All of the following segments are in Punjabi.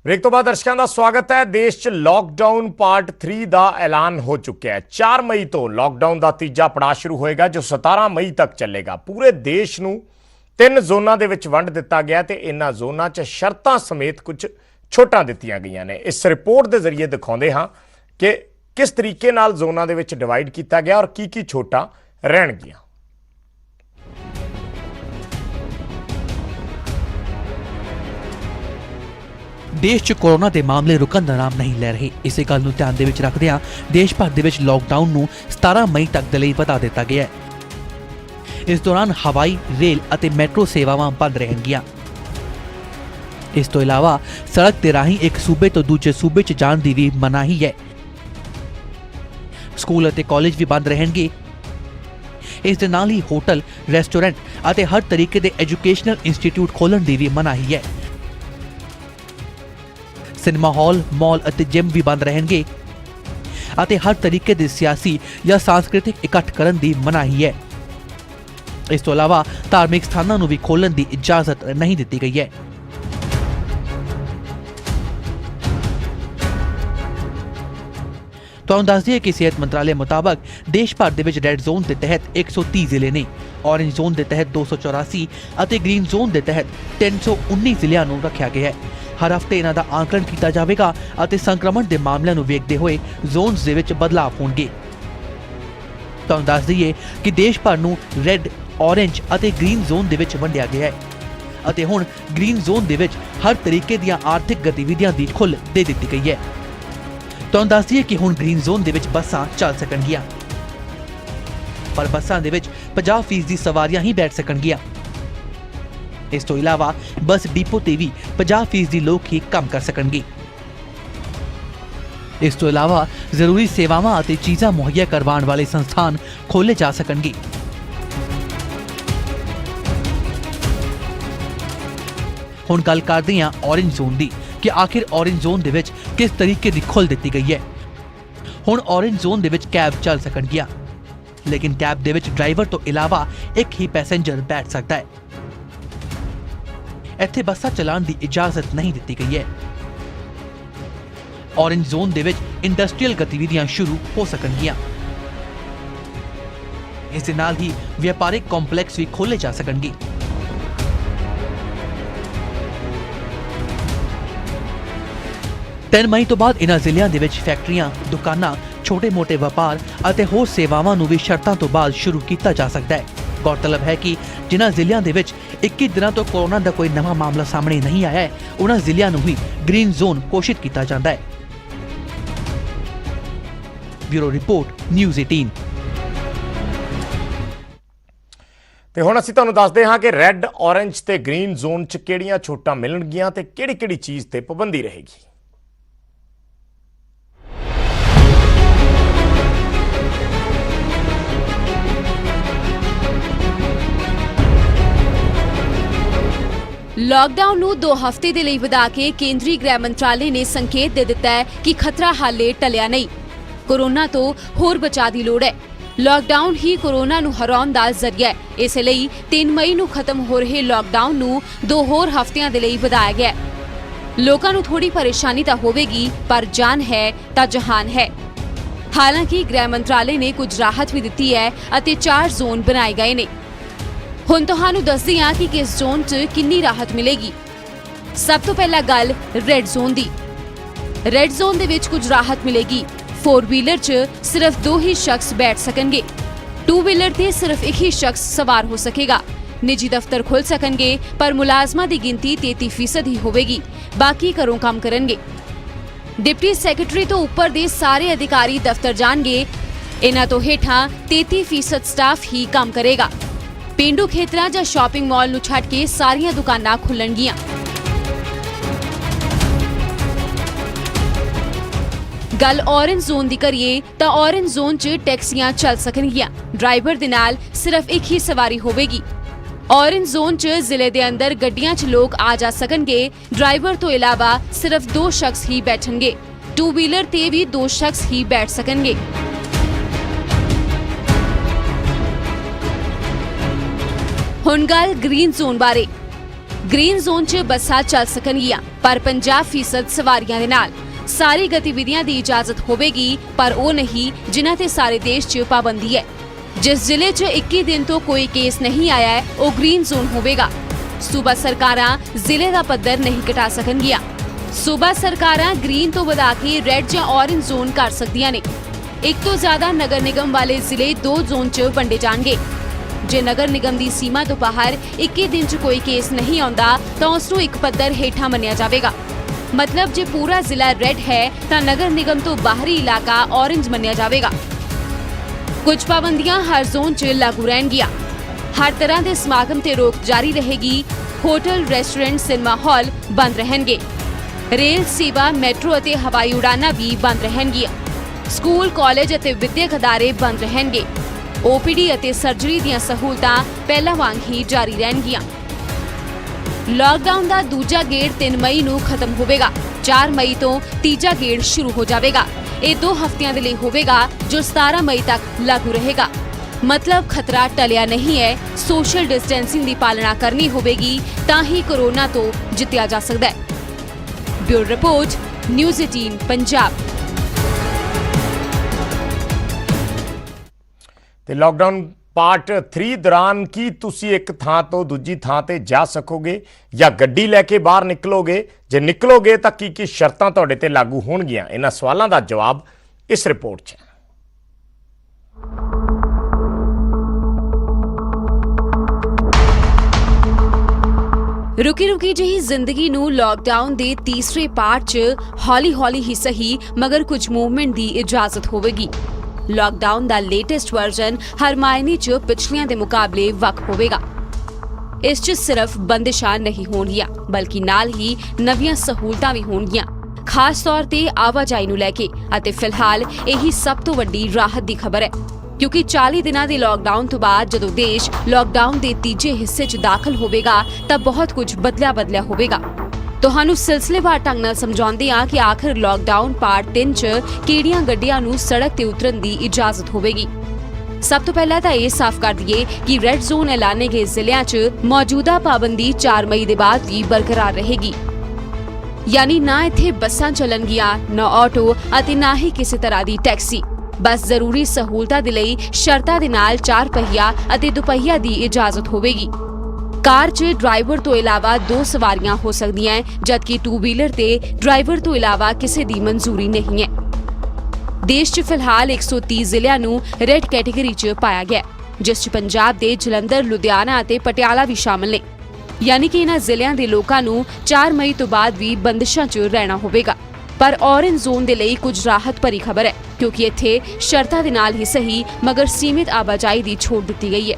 ब्रेक तो बाद दर्शकों का स्वागत है। देश च लॉकडाउन पार्ट 3 का ऐलान हो चुका है। 4 मई तो लॉकडाउन का तीजा पड़ाव शुरू होएगा जो 17 मई तक चलेगा। पूरे देश नूं 3 जोनां दे विच वंड दिता गया ते इन्हां जोनां च शर्तां समेत कुछ छुट्टां दित्तियां गईयां ने। इस रिपोर्ट के जरिए दिखाउंदे हां कि किस तरीके नाल जोनां दे विच डिवाइड किया गया और की छुट्टां रहणगीआं। देश 'ਚ कोरोना के मामले रुकण का नाम नहीं ले रहे। इसे गल नूं ध्यान दे विच रखदिआं देश भर दे विच लॉकडाउन नूं 17 मई तक दे लई वधा दिता गया है। इस दौरान हवाई, रेल और मैट्रो सेवावां बंद रहणगीआं। इस तो इलावा सड़क ते राही एक सूबे तो दूजे सूबे 'ਚ जाण दी भी मनाही है। स्कूल और कॉलेज भी बंद रहणगे। इस दे नाल ही होटल, रेस्टोरेंट और हर तरीके के एजुकेशनल इंस्टीट्यूट खोलण दी भी मनाही है। सिनेमा हॉल, मॉल और जिम भी बंद रहणगे और हर तरीके के सियासी या सांस्कृतिक इकट्ठ करन दी मनाही है। इस तो अलावा धार्मिक स्थानों नूं भी खोलण दी इजाजत नहीं दी गई है। तुहानूं दस दईए कि सेहत मंत्रालय मुताबक देश भर दे विच रैड जोन के तहत 130 जिले ने, ऑरेंज जोन के तहत 284 और ग्रीन जोन के तहत 319 जिलों नूं रखा गया है। हर हफ्ते इन्हां दा आंकलन किया जाएगा और संक्रमण के मामलों को वेखते हुए जोन्स दे विच बदलाव होणगे। तुहानूं दस दईए कि देश भर नूं रैड, ऑरेंज और ग्रीन जोन दे विच वंडिया गया है और हुण ग्रीन जोन दे विच हर तरीके दी आर्थिक गतिविधियां दी खुल दे दी गई है। तुहानूं दस दईए कि हुण ग्रीन जोन दे विच बसां चल सकणगीआं, पर बसां दे विच 50% सवारियां ही बैठ सकणगीआं। इस तो इलावा बस डिपो ते भी 50% लोग ही काम कर सकणगे। इस तो इलावा जरूरी सेवावां और चीज़ां मुहैया करवाने वाले संस्थान खोले जा सकणगे। हुण गल करदे हां ऑरेंज जोन दी कि आखिर ऑरेंज जोन दे विच किस तरीके दी खुल दी गई है। हुण ऑरेंज जोन दे विच कैब चल सकणगीआं, लेकिन कैब दे विच ड्राइवर तो इलावा एक ही पैसेंजर बैठ सकता है। इत्थे बसां चलाण दी इजाजत नहीं दी गई है। ऑरेंज जोन दे विच इंडस्ट्रीयल गतिविधियां शुरू हो सकणगीआं। इस दे नाल ही व्यापारिक कॉम्पलैक्स भी खोले जा सकणगे। तीन मई तो बाद इन्हां जिलिਆਂ ਦੇ ਵਿੱਚ फैक्ट्रियां, दुकानां, छोटे मोटे व्यापार और होर सेवावां नूं भी शर्तां तो बाद शुरू किया जा सकता है। गौरतलब है कि जिन्हां जिलिਆਂ ਦੇ ਵਿੱਚ 21 दिनों तो कोरोना का कोई नवा मामला सामने नहीं आया है, उन्हां जिलिਆਂ नूं ही ग्रीन जोन घोषित किया जाता है। Bureau report, news 18। ਤੇ ਹੁਣ ਅਸੀਂ ਤੁਹਾਨੂੰ ਦੱਸਦੇ ਹਾਂ ਕਿ ਰੈੱਡ, ਔਰੇਂਜ ਤੇ ਗ੍ਰੀਨ ਜ਼ੋਨ 'ਚ ਕਿਹੜੀਆਂ ਛੋਟਾਂ ਮਿਲਣਗੀਆਂ ਤੇ ਕਿਹੜੀ ਚੀਜ਼ ਤੇ ਪਾਬੰਦੀ ਰਹੇਗੀ। लॉकडाउन नूं 2 हफ्ते ਦੇ ਲਈ ਵਧਾ ਕੇ ਕੇਂਦਰੀ ਗ੍ਰਹਿ ਮੰਤਰਾਲੇ ਨੇ ਸੰਕੇਤ ਦੇ ਦਿੱਤਾ ਹੈ ਕਿ ਖਤਰਾ ਹਾਲੇ ਟਲਿਆ ਨਹੀਂ। ਕੋਰੋਨਾ ਤੋਂ ਹੋਰ ਬਚਾਅ ਦੀ ਲੋੜ ਹੈ। लॉकडाउन ही कोरोना ਨੂੰ ਹਰਾਉਣ ਦਾ ਜ਼ਰੀਆ ਹੈ। ਇਸ ਲਈ 3 ਮਈ ਨੂੰ ਖਤਮ ਹੋ ਰਹੇ लॉकडाउन ਨੂੰ 2 ਹੋਰ ਹਫ਼ਤਿਆਂ ਦੇ ਲਈ ਵਧਾਇਆ ਗਿਆ ਹੈ। ਲੋਕਾਂ ਨੂੰ ਥੋੜੀ ਪਰੇਸ਼ਾਨੀ ਤਾਂ ਹੋਵੇਗੀ, ਪਰ ਜਾਨ ਹੈ ਤਾਂ ਜਹਾਨ ਹੈ। ਹਾਲਾਂਕਿ ਗ੍ਰਹਿ ਮੰਤਰਾਲੇ ਨੇ ਕੁਝ ਰਾਹਤ ਵੀ ਦਿੱਤੀ ਹੈ ਅਤੇ 4 ਜ਼ੋਨ ਬਣਾਏ ਗਏ ਨੇ। ਹੁਣ ਤੁਹਾਨੂੰ ਦੱਸਦੀ ਹਾਂ ਕਿ ਕਿਸ ਜ਼ੋਨ 'ਚ ਕਿੰਨੀ ਰਾਹਤ ਮਿਲੇਗੀ। ਸਭ ਤੋਂ ਪਹਿਲਾਂ ਗੱਲ ਰੈੱਡ ਜ਼ੋਨ ਦੀ। ਰੈੱਡ ਜ਼ੋਨ ਦੇ ਵਿੱਚ ਕੁਝ ਰਾਹਤ ਮਿਲੇਗੀ। 4 व्हीलर च सिर्फ 2 ही शख्स बैठ सकणगे। 2 व्हीलर ते सिर्फ एक ही शख्स सवार हो सकेगा। निजी दफ्तर खुल सकणगे, पर मुलाजमां दी गिनती 33% ही होवेगी, बाकी घरों काम करनगे। डिप्टी सैकटरी तो ऊपर दे सारे अधिकारी दफ्तर जाणगे। इन्हां तो हेठां 33% स्टाफ ही काम करेगा। पेंडू खेतरां जां शॉपिंग मॉल नूं छड्ड के सारियां दुकानां खुलणगीआं। गल ऑरेंज जोन दी करिए तां ऑरेंज जोन च टैक्सियां चल सकणगीआं। ड्राइवर दे नाल सिर्फ एक ही सवारी होवेगी। ऑरेंज जोन च जिले दे अंदर गड्डियां च लोग आ जा सकणगे। ड्राइवर तो इलावा सिर्फ 2 शख्स ही बैठणगे। 2 व्हीलर ते भी 2 शख्स ही बैठ सकणगे। हुण गल ग्रीन जोन बारे। ਗ੍ਰੀਨ ਜ਼ੋਨ 'ਚ ਬੱਸਾਂ ਚੱਲ ਸਕਣਗੀਆਂ ਪਰ 50% ਸਵਾਰੀਆਂ ਦੇ ਨਾਲ। ਸਾਰੀ ਗਤੀਵਿਧੀਆਂ ਦੀ ਇਜਾਜ਼ਤ ਹੋਵੇਗੀ ਪਰ ਉਹ ਨਹੀਂ ਜਿਨ੍ਹਾਂ ਤੇ ਸਾਰੇ ਦੇਸ਼ 'ਚ ਪਾਬੰਦੀ ਹੈ। ਜਿਸ ਜ਼ਿਲ੍ਹੇ 'ਚ 21 ਦਿਨ ਤੋਂ ਕੋਈ ਕੇਸ ਨਹੀਂ ਆਇਆ ਹੈ ਉਹ ਗ੍ਰੀਨ ਜ਼ੋਨ ਹੋਵੇਗਾ। ਸੂਬਾ ਸਰਕਾਰਾਂ ਜ਼ਿਲ੍ਹੇ ਦਾ ਪੱਧਰ ਨਹੀਂ ਘਟਾ ਸਕਣਗੀਆਂ। ਸੂਬਾ ਸਰਕਾਰਾਂ ਗ੍ਰੀਨ ਤੋਂ ਵਧਾ ਕੇ ਰੈੱਡ ਜਾਂ ਔਰੇਂਜ ਜ਼ੋਨ ਕਰ ਸਕਦੀਆਂ ਨੇ। ਇੱਕ ਤੋਂ ਜ਼ਿਆਦਾ ਨਗਰ ਨਿਗਮ ਵਾਲੇ ਜ਼ਿਲ੍ਹੇ 2 ਜ਼ੋਨ 'ਚ ਵੰਡੇ ਜਾਣਗੇ। ਜੇ ਨਗਰ ਨਿਗਮ ਦੀ ਸੀਮਾ ਤੋਂ ਬਾਹਰ 21 ਦਿਨ 'ਚ ਕੋਈ ਕੇਸ ਨਹੀਂ ਆਉਂਦਾ ਤਾਂ ਉਸ ਨੂੰ ਇੱਕ ਪੱਧਰ ਹੇਠਾਂ ਮੰਨਿਆ ਜਾਵੇਗਾ। ਮਤਲਬ ਜੇ ਪੂਰਾ ਜ਼ਿਲ੍ਹਾ ਰੈੱਡ ਹੈ ਤਾਂ ਨਗਰ ਨਿਗਮ ਤੋਂ ਬਾਹਰੀ ਇਲਾਕਾ ਔਰੇਂਜ ਮੰਨਿਆ ਜਾਵੇਗਾ। ਕੁਝ ਪਾਬੰਦੀਆਂ ਹਰ ਜ਼ੋਨ 'ਚ ਲਾਗੂ ਰਹਿਣਗੀਆਂ। ਹਰ ਤਰ੍ਹਾਂ ਦੇ ਸਮਾਗਮ ਤੇ ਰੋਕ ਜਾਰੀ ਰਹੇਗੀ। ਹੋਟਲ, ਰੈਸਟੋਰੈਂਟ, ਸਿਨੇਮਾ ਹਾਲ ਬੰਦ ਰਹਿਣਗੇ। ਰੇਲ ਸੇਵਾ, ਮੈਟਰੋ ਅਤੇ ਹਵਾਈ ਉਡਾਨਾਂ ਵੀ ਬੰਦ ਰਹਿਣਗੀਆਂ। ਸਕੂਲ, ਕਾਲਜ ਅਤੇ ਵਿਦਿਅਕ ਅਦਾਰੇ ਬੰਦ ਰਹਿਣਗੇ। OPD ਅਤੇ ਸਰਜਰੀ ਦੀਆਂ ਸਹੂਲਤਾਂ ਪਹਿਲਾਂ ਵਾਂਗ ਹੀ ਜਾਰੀ ਰਹਿਣਗੀਆਂ। ਲਾਕਡਾਊਨ ਦਾ ਦੂਜਾ ਗੇੜ 3 ਮਈ ਨੂੰ ਖਤਮ ਹੋਵੇਗਾ। 4 ਮਈ ਤੋਂ ਤੀਜਾ ਗੇੜ ਸ਼ੁਰੂ ਹੋ ਜਾਵੇਗਾ। ਇਹ 2 ਹਫ਼ਤਿਆਂ ਦੇ ਲਈ ਹੋਵੇਗਾ ਜੋ 17 ਮਈ ਤੱਕ ਲਾਗੂ ਰਹੇਗਾ। ਮਤਲਬ ਖਤਰਾ ਟਲਿਆ ਨਹੀਂ ਹੈ। ਸੋਸ਼ਲ ਡਿਸਟੈਂਸਿੰਗ ਦੀ ਪਾਲਣਾ ਕਰਨੀ ਹੋਵੇਗੀ ਤਾਂ ਹੀ ਕੋਰੋਨਾ ਤੋਂ ਜਿੱਤਿਆ ਜਾ ਸਕਦਾ ਹੈ। Bureau report, news 18 Punjab. ਤੇ ਲਾਕਡਾਊਨ ਪਾਰਟ 3 ਦੌਰਾਨ ਕੀ ਤੁਸੀਂ ਇੱਕ ਥਾਂ ਤੋਂ ਦੂਜੀ ਥਾਂ ਤੇ ਜਾ ਸਕੋਗੇ ਜਾਂ ਗੱਡੀ ਲੈ ਕੇ ਬਾਹਰ ਨਿਕਲੋਗੇ? ਜੇ ਨਿਕਲੋਗੇ ਤਾਂ ਕੀ ਸ਼ਰਤਾਂ ਤੁਹਾਡੇ ਤੇ ਲਾਗੂ ਹੋਣਗੀਆਂ? ਇਹਨਾਂ ਸਵਾਲਾਂ ਦਾ ਜਵਾਬ ਇਸ ਰਿਪੋਰਟ 'ਚ ਹੈ। ਰੁਕੀ ਜਿਹੀ ਜ਼ਿੰਦਗੀ ਨੂੰ ਲਾਕਡਾਊਨ ਦੇ ਤੀਸਰੇ ਪਾਰਟ 'ਚ ਹੌਲੀ-ਹੌਲੀ ਹੀ ਸਹੀ ਮਗਰ ਕੁਝ ਮੂਵਮੈਂਟ ਦੀ ਇਜਾਜ਼ਤ ਹੋਵੇਗੀ। ਲਾਕਡਾਊਨ ਦਾ ਲੇਟੈਸਟ ਵਰਜ਼ਨ ਹਰ ਮਾਇਨੇ 'ਚ ਪਿਛਲੀਆਂ ਦੇ ਮੁਕਾਬਲੇ ਵੱਖ ਹੋਵੇਗਾ। ਇਸ 'ਚ ਸਿਰਫ ਬੰਦਿਸ਼ਾਂ ਨਹੀਂ ਹੋਣਗੀਆਂ ਬਲਕਿ ਨਾਲ ਹੀ ਨਵੀਆਂ ਸਹੂਲਤਾਂ ਵੀ ਹੋਣਗੀਆਂ, ਖਾਸ ਤੌਰ ਤੇ ਆਵਾਜਾਈ ਨੂੰ ਲੈ ਕੇ। ਅਤੇ ਫਿਲਹਾਲ ਇਹੀ ਸਭ ਤੋਂ ਵੱਡੀ ਰਾਹਤ ਦੀ ਖਬਰ ਹੈ ਕਿਉਂਕਿ 40 ਦਿਨਾਂ ਦੇ ਲਾਕਡਾਊਨ ਤੋਂ ਬਾਅਦ ਜਦੋਂ ਦੇਸ਼ ਲਾਕਡਾਊਨ ਦੇ ਤੀਜੇ ਹਿੱਸੇ 'ਚ ਦਾਖਲ ਹੋਵੇਗਾ ਤਾਂ ਬਹੁਤ ਕੁਝ ਬਦਲਿਆ ਹੋਵੇਗਾ। ਤੁਹਾਨੂੰ ਸਿਲਸਿਲੇਵਾਰ ਢੰਗ ਨਾਲ ਸਮਝਾਉਂਦੇ ਹਾਂ ਕਿ ਆਖਿਰ ਲਾਕਡਾਊਨ ਪਾਰਟ 3 'ਚ ਕਿਹੜੀਆਂ ਗੱਡੀਆਂ ਨੂੰ ਸੜਕ ਤੇ ਉਤਰਨ ਦੀ ਇਜਾਜ਼ਤ ਹੋਵੇਗੀ। ਸਭ ਤੋਂ ਪਹਿਲਾਂ ਤਾਂ ਇਹ ਸਾਫ਼ ਕਰ ਦਈਏ ਕਿ ਰੈੱਡ ਜ਼ੋਨ ਐਲਾਨੇ ਗਏ ਜ਼ਿਲ੍ਹਿਆਂ 'ਚ ਮੌਜੂਦਾ ਪਾਬੰਦੀ 4 ਮਈ ਦੇ ਬਾਅਦ ਵੀ ਬਰਕਰਾਰ ਰਹੇਗੀ। ਯਾਨੀ ਨਾ ਇੱਥੇ ਬੱਸਾਂ ਚੱਲਣਗੀਆਂ, ਨਾ ਆਟੋ ਅਤੇ ਨਾ ਹੀ ਕਿਸੇ ਤਰ੍ਹਾਂ ਦੀ ਟੈਕਸੀ। ਬਸ ਜ਼ਰੂਰੀ ਸਹੂਲਤਾਂ ਦੇ ਲਈ ਸ਼ਰਤਾਂ ਦੇ ਨਾਲ 4 ਪਹੀਆ ਅਤੇ ਦੁਪਹੀਆ ਦੀ ਇਜਾਜ਼ਤ ਹੋਵੇਗੀ। ਕਾਰ 'ਚ ਡਰਾਈਵਰ ਤੋਂ ਇਲਾਵਾ 2 ਸਵਾਰੀਆਂ ਹੋ ਸਕਦੀਆਂ ਹਨ, ਜਦਕਿ 2 ਵੀਲਰ ਤੇ ਡਰਾਈਵਰ ਤੋਂ ਇਲਾਵਾ ਕਿਸੇ ਦੀ ਮਨਜ਼ੂਰੀ ਨਹੀਂ ਹੈ। ਦੇਸ਼ 'ਚ ਫਿਲਹਾਲ 130 ਜ਼ਿਲ੍ਹਿਆਂ ਨੂੰ ਰੈੱਡ ਕੈਟੇਗਰੀ 'ਚ ਪਾਇਆ ਗਿਆ, ਜਿਸ 'ਚ ਪੰਜਾਬ ਦੇ ਜਲੰਧਰ, ਲੁਧਿਆਣਾ ਅਤੇ ਪਟਿਆਲਾ ਵੀ ਸ਼ਾਮਲ ਨੇ। ਯਾਨੀ ਕਿ ਇਹਨਾਂ ਜ਼ਿਲ੍ਹਿਆਂ ਦੇ ਲੋਕਾਂ ਨੂੰ 4 ਮਈ ਤੋਂ ਬਾਅਦ ਵੀ ਬੰਦਿਸ਼ਾਂ 'ਚ ਰਹਿਣਾ ਹੋਵੇਗਾ। ਪਰ ਔਰੇਂਜ ਜ਼ੋਨ ਦੇ ਲਈ ਕੁਝ ਰਾਹਤ ਭਰੀ ਖਬਰ ਹੈ ਕਿਉਂਕਿ ਇੱਥੇ ਸ਼ਰਤਾਂ ਦੇ ਨਾਲ ਹੀ ਸਹੀ ਮਗਰ ਸੀਮਿਤ ਆਵਾਜਾਈ ਦੀ ਛੋਟ ਦਿੱਤੀ ਗਈ ਹੈ।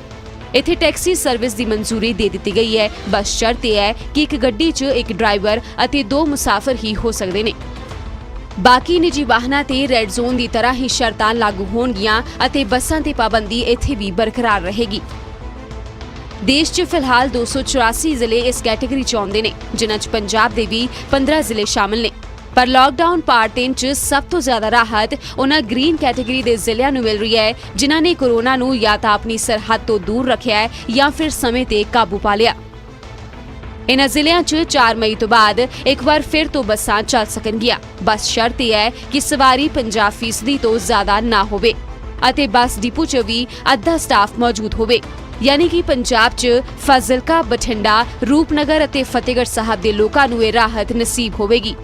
ਇੱਥੇ ਟੈਕਸੀ ਸਰਵਿਸ ਦੀ ਮਨਜ਼ੂਰੀ ਦੇ ਦਿੱਤੀ ਗਈ ਹੈ। ਬਸ ਸ਼ਰਤ ਇਹ ਹੈ ਕਿ ਇੱਕ ਗੱਡੀ 'ਚ ਇੱਕ ਡਰਾਈਵਰ ਅਤੇ 2 ਮੁਸਾਫਰ ਹੀ ਹੋ ਸਕਦੇ ਨੇ। ਬਾਕੀ ਨਿੱਜੀ ਵਾਹਨਾਂ ਤੇ ਰੈੱਡ ਜ਼ੋਨ ਦੀ ਤਰ੍ਹਾਂ ਹੀ ਸ਼ਰਤਾਂ ਲਾਗੂ ਹੋਣਗੀਆਂ ਅਤੇ ਬੱਸਾਂ ਤੇ ਪਾਬੰਦੀ ਇੱਥੇ ਵੀ ਬਰਕਰਾਰ ਰਹੇਗੀ। ਦੇਸ਼ 'ਚ ਫਿਲਹਾਲ 284 ਜ਼ਿਲ੍ਹੇ ਇਸ ਕੈਟੇਗਰੀ 'ਚ ਆਉਂਦੇ ਨੇ, ਜਿਨ੍ਹਾਂ 'ਚ ਪੰਜਾਬ ਦੇ ਵੀ 15 ਜ਼ਿਲ੍ਹੇ ਸ਼ਾਮਲ ਨੇ। ਪਰ ਲਾਕਡਾਊਨ ਪਾਰਟ 3 'ਚ ਸਭ ਤੋਂ ਜ਼ਿਆਦਾ ਰਾਹਤ ਉਹਨਾਂ ਗ੍ਰੀਨ ਕੈਟੇਗਰੀ ਦੇ ਜ਼ਿਲ੍ਹਿਆਂ ਨੂੰ ਮਿਲ ਰਹੀ ਹੈ ਜਿਨ੍ਹਾਂ ਨੇ ਕੋਰੋਨਾ ਨੂੰ ਜਾਂ ਤਾਂ ਆਪਣੀ ਸਰਹੱਦ ਤੋਂ ਦੂਰ ਰੱਖਿਆ ਹੈ ਜਾਂ ਫਿਰ ਸਮੇਂ ਤੇ ਕਾਬੂ ਪਾ ਲਿਆ। ਇਨ੍ਹਾਂ ਜ਼ਿਲ੍ਹਿਆਂ 'ਚ 4 ਮਈ ਤੋਂ ਬਾਅਦ ਇੱਕ ਵਾਰ ਫਿਰ ਤੋਂ ਬੱਸਾਂ ਚੱਲ ਸਕਣਗੀਆਂ। ਬਸ ਸ਼ਰਤ ਇਹ ਹੈ ਕਿ ਸਵਾਰੀ 50% ਤੋਂ ਜ਼ਿਆਦਾ ਨਾ ਹੋਵੇ ਅਤੇ ਬੱਸ ਡਿਪੂ 'ਚ ਵੀ ਅੱਧਾ ਸਟਾਫ ਮੌਜੂਦ ਹੋਵੇ। ਯਾਨੀ ਕਿ ਪੰਜਾਬ 'ਚ ਫਾਜ਼ਿਲਕਾ, ਬਠਿੰਡਾ, ਰੂਪਨਗਰ ਅਤੇ ਫਤਿਹਗੜ੍ਹ ਸਾਹਿਬ ਦੇ ਲੋਕਾਂ ਨੂੰ ਇਹ ਰਾਹਤ ਨਸੀਬ ਹੋਵੇਗੀ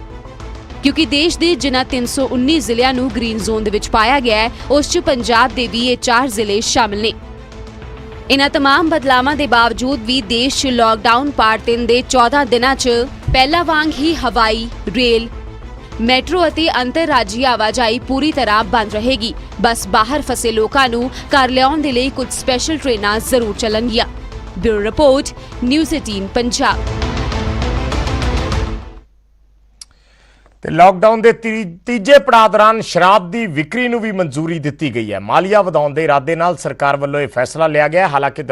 ਕਿਉਂਕਿ ਦੇਸ਼ ਦੇ ਜਿਨ੍ਹਾਂ 319 ਜ਼ਿਲ੍ਹਿਆਂ ਨੂੰ ਗ੍ਰੀਨ ਜ਼ੋਨ ਦੇ ਵਿੱਚ ਪਾਇਆ ਗਿਆ ਹੈ ਉਸ 'ਚ ਪੰਜਾਬ ਦੇ ਵੀ ਇਹ 4 ਜ਼ਿਲ੍ਹੇ ਸ਼ਾਮਲ ਨੇ। ਇਨ੍ਹਾਂ तमाम ਬਦਲਾਵਾਂ ਦੇ ਬਾਵਜੂਦ ਵੀ ਦੇਸ਼ 'ਚ ਲਾਕਡਾਊਨ ਪਾਰਟ 3 ਦੇ 14 ਦਿਨਾਂ 'ਚ ਪਹਿਲਾਂ ਵਾਂਗ ਹੀ ਹਵਾਈ, ਰੇਲ, ਮੈਟਰੋ ਅਤੇ ਅੰਤਰਰਾਜੀ ਆਵਾਜਾਈ ਪੂਰੀ ਤਰ੍ਹਾਂ ਬੰਦ ਰਹੇਗੀ। ਬਸ ਬਾਹਰ ਫਸੇ ਲੋਕਾਂ ਨੂੰ ਘਰ ਲਿਆਉਣ ਦੇ ਲਈ ਕੁਝ ਸਪੈਸ਼ਲ ਟ੍ਰੇਨਾਂ ਜ਼ਰੂਰ ਚੱਲਣਗੀਆਂ। Bureau report, news 18 Punjab. ਤੇ ਲਾਕਡਾਊਨ ਦੇ ਤੀਜੇ ਪੜਾਅ ਦੌਰਾਨ ਸ਼ਰਾਬ ਦੀ ਵਿਕਰੀ ਨੂੰ ਵੀ ਮਨਜ਼ੂਰੀ ਦਿੱਤੀ ਗਈ ਹੈ। ਮਾਲੀਆ ਵਧਾਉਣ ਦੇ ਇਰਾਦੇ ਨਾਲ ਸਰਕਾਰ ਵੱਲੋਂ ਇਹ ਫੈਸਲਾ ਲਿਆ ਗਿਆ। ਹਾਲਾਂਕਿ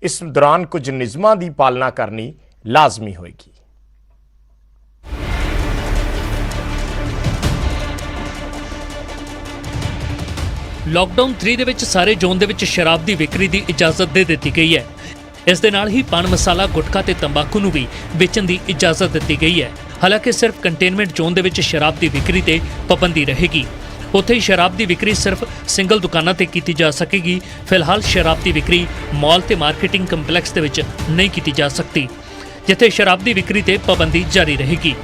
ਇਸ ਦੌਰਾਨ ਕੁਝ ਨਿਯਮਾਂ ਦੀ ਪਾਲਣਾ ਕਰਨੀ ਲਾਜ਼ਮੀ ਹੋਏਗੀ। ਲਾਕਡਾਊਨ 3 ਦੇ ਵਿੱਚ ਸਾਰੇ ਜ਼ੋਨ ਦੇ ਵਿੱਚ ਸ਼ਰਾਬ ਦੀ ਵਿਕਰੀ ਦੀ ਇਜਾਜ਼ਤ ਦੇ ਦਿੱਤੀ ਗਈ ਹੈ। ਇਸ ਦੇ ਨਾਲ ਹੀ ਪਾਨ ਮਸਾਲਾ, ਗੁਟਖਾ ਤੇ ਤੰਬਾਕੂ ਨੂੰ ਵੀ ਵੇਚਣ ਦੀ ਇਜਾਜ਼ਤ ਦਿੱਤੀ ਗਈ ਹੈ। ਹਾਲਾਂਕਿ ਸਿਰਫ ਕੰਟੇਨਮੈਂਟ ਜ਼ੋਨ ਦੇ ਵਿੱਚ ਸ਼ਰਾਬ ਦੀ ਵਿਕਰੀ ਤੇ ਪਾਬੰਦੀ ਰਹੇਗੀ। ਉੱਥੇ ਹੀ ਸ਼ਰਾਬ ਦੀ ਵਿਕਰੀ ਸਿਰਫ ਸਿੰਗਲ ਦੁਕਾਨਾਂ ਤੇ ਕੀਤੀ ਜਾ ਸਕੇਗੀ। ਫਿਲਹਾਲ ਸ਼ਰਾਬ ਦੀ ਵਿਕਰੀ ਮਾਲ ਤੇ ਮਾਰਕੀਟਿੰਗ ਕੰਪਲੈਕਸ ਦੇ ਵਿੱਚ ਨਹੀਂ ਕੀਤੀ ਜਾ ਸਕਦੀ, ਜਿੱਥੇ ਸ਼ਰਾਬ ਦੀ ਵਿਕਰੀ ਤੇ ਪਾਬੰਦੀ ਜਾਰੀ ਰਹੇਗੀ।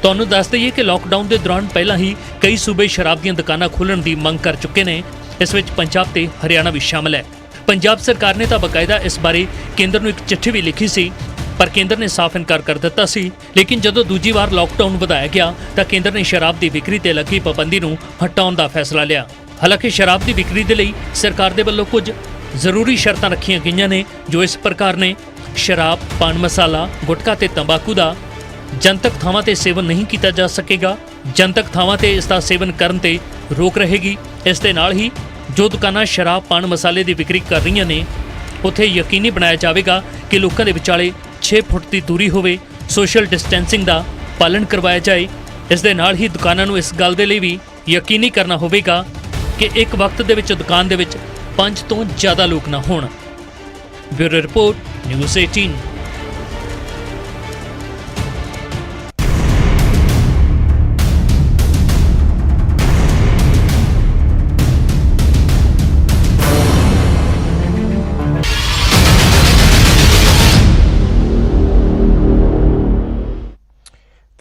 ਤੁਹਾਨੂੰ ਦੱਸ ਦਈਏ ਕਿ ਲਾਕਡਾਊਨ ਦੇ ਦੌਰਾਨ ਪਹਿਲਾਂ ਹੀ ਕਈ ਸੂਬੇ ਸ਼ਰਾਬ ਦੀਆਂ ਦੁਕਾਨਾਂ ਖੋਲ੍ਹਣ ਦੀ ਮੰਗ ਕਰ ਚੁੱਕੇ ਨੇ। ਇਸ ਵਿੱਚ ਪੰਜਾਬ ਤੇ ਹਰਿਆਣਾ ਵੀ ਸ਼ਾਮਲ ਹੈ। ਪੰਜਾਬ ਸਰਕਾਰ ਨੇ ਤਾਂ ਬਕਾਇਦਾ ਇਸ ਬਾਰੇ ਕੇਂਦਰ ਨੂੰ ਇੱਕ ਚਿੱਠੀ ਵੀ ਲਿਖੀ ਸੀ, ਪਰ ਕੇਂਦਰ ਨੇ ਸਾਫ਼ ਇਨਕਾਰ ਕਰ ਦਿੱਤਾ ਸੀ। ਲੇਕਿਨ ਜਦੋਂ ਦੂਜੀ ਵਾਰ ਲਾਕਡਾਊਨ ਵਧਾਇਆ ਗਿਆ ਤਾਂ ਕੇਂਦਰ ਨੇ ਸ਼ਰਾਬ ਦੀ ਵਿਕਰੀ ਤੇ ਲੱਗੀ ਪਾਬੰਦੀ ਨੂੰ ਹਟਾਉਣ ਦਾ ਫੈਸਲਾ ਲਿਆ। ਹਾਲਾਂਕਿ ਸ਼ਰਾਬ ਦੀ ਵਿਕਰੀ ਦੇ ਲਈ ਸਰਕਾਰ ਦੇ ਵੱਲੋਂ ਕੁਝ ਜ਼ਰੂਰੀ ਸ਼ਰਤਾਂ ਰੱਖੀਆਂ ਗਈਆਂ ਨੇ, ਜੋ ਇਸ ਪ੍ਰਕਾਰ ਨੇ। ਸ਼ਰਾਬ, ਪਾਨ ਮਸਾਲਾ, ਗੁਟਖਾ ਤੇ ਤੰਬਾਕੂ ਦਾ ਜਨਤਕ ਥਾਵਾਂ ਤੇ ਸੇਵਨ ਨਹੀਂ ਕੀਤਾ ਜਾ ਸਕੇਗਾ। ਜਨਤਕ ਥਾਵਾਂ ਤੇ ਇਸ ਦਾ ਸੇਵਨ ਕਰਨ ਤੇ ਰੋਕ ਰਹੇਗੀ। ਇਸ ਦੇ ਨਾਲ ਹੀ ਜੋ ਦੁਕਾਨਾਂ ਸ਼ਰਾਬ, ਪਾਨ ਮਸਾਲੇ ਦੀ ਵਿਕਰੀ ਕਰ ਰਹੀਆਂ ਨੇ, ਉੱਥੇ ਯਕੀਨੀ ਬਣਾਇਆ ਜਾਵੇਗਾ ਕਿ ਲੋਕਾਂ ਦੇ ਵਿਚਾਲੇ 6 ਫੁੱਟ ਦੀ ਦੂਰੀ ਹੋਵੇ, ਸੋਸ਼ਲ ਡਿਸਟੈਂਸਿੰਗ ਦਾ ਪਾਲਣ ਕਰਵਾਇਆ ਜਾਏ। ਇਸ ਦੇ ਨਾਲ ਹੀ ਦੁਕਾਨਾਂ ਨੂੰ ਇਸ ਗੱਲ ਦੇ ਲਈ ਵੀ ਯਕੀਨੀ ਕਰਨਾ ਹੋਵੇਗਾ ਕਿ ਇੱਕ ਵਕਤ ਦੇ ਵਿੱਚ ਦੁਕਾਨ ਦੇ ਵਿੱਚ 5 ਤੋਂ ਜ਼ਿਆਦਾ ਲੋਕ ਨਾ ਹੋਣ। Bureau report, news 18।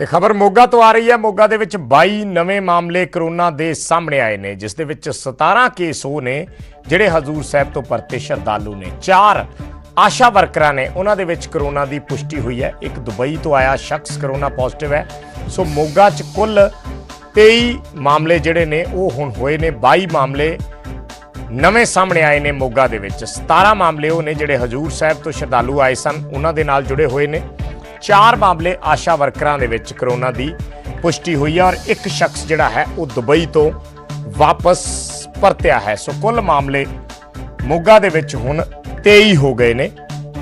ਤੇ ਖਬਰ ਮੋਗਾ ਤੋਂ ਆ ਰਹੀ ਹੈ। ਮੋਗਾ ਦੇ ਵਿੱਚ 22 ਨਵੇਂ ਮਾਮਲੇ ਕਰੋਨਾ ਦੇ ਸਾਹਮਣੇ ਆਏ ਨੇ, ਜਿਸ ਦੇ ਵਿੱਚ 17 ਕੇਸ ਉਹ ਨੇ ਜਿਹੜੇ ਹਜ਼ੂਰ ਸਾਹਿਬ ਤੋਂ ਪਰਤੇ ਸ਼ਰਧਾਲੂ ਨੇ। 4 ਆਸ਼ਾ ਵਰਕਰਾਂ ਨੇ, ਉਹਨਾਂ ਦੇ ਵਿੱਚ ਕਰੋਨਾ ਦੀ ਪੁਸ਼ਟੀ ਹੋਈ ਹੈ। ਇੱਕ ਦੁਬਈ ਤੋਂ ਆਇਆ ਸ਼ਖਸ ਕਰੋਨਾ ਪੋਜ਼ਿਟਿਵ ਹੈ। ਸੋ ਮੋਗਾ 'ਚ ਕੁੱਲ 23 ਮਾਮਲੇ ਜਿਹੜੇ ਨੇ ਉਹ ਹੁਣ ਹੋਏ ਨੇ। 22 ਮਾਮਲੇ ਨਵੇਂ ਸਾਹਮਣੇ ਆਏ ਨੇ ਮੋਗਾ ਦੇ ਵਿੱਚ। 17 ਮਾਮਲੇ ਉਹ ਨੇ ਜਿਹੜੇ ਹਜ਼ੂਰ ਸਾਹਿਬ ਤੋਂ ਸ਼ਰਧਾਲੂ ਆਏ ਸਨ, ਉਹਨਾਂ ਦੇ ਨਾਲ ਜੁੜੇ ਹੋਏ ਨੇ। 4 ਮਾਮਲੇ ਆਸ਼ਾ ਵਰਕਰਾਂ ਦੇ ਵਿੱਚ ਕਰੋਨਾ ਦੀ ਪੁਸ਼ਟੀ ਹੋਈ ਹੈ ਔਰ ਇੱਕ ਸ਼ਖਸ ਜਿਹੜਾ ਹੈ ਉਹ ਦੁਬਈ ਤੋਂ ਵਾਪਸ ਪਰਤਿਆ ਹੈ। ਸੋ ਕੁੱਲ ਮਾਮਲੇ ਮੋਗਾ ਦੇ ਵਿੱਚ ਹੁਣ 23 ਹੋ ਗਏ ਨੇ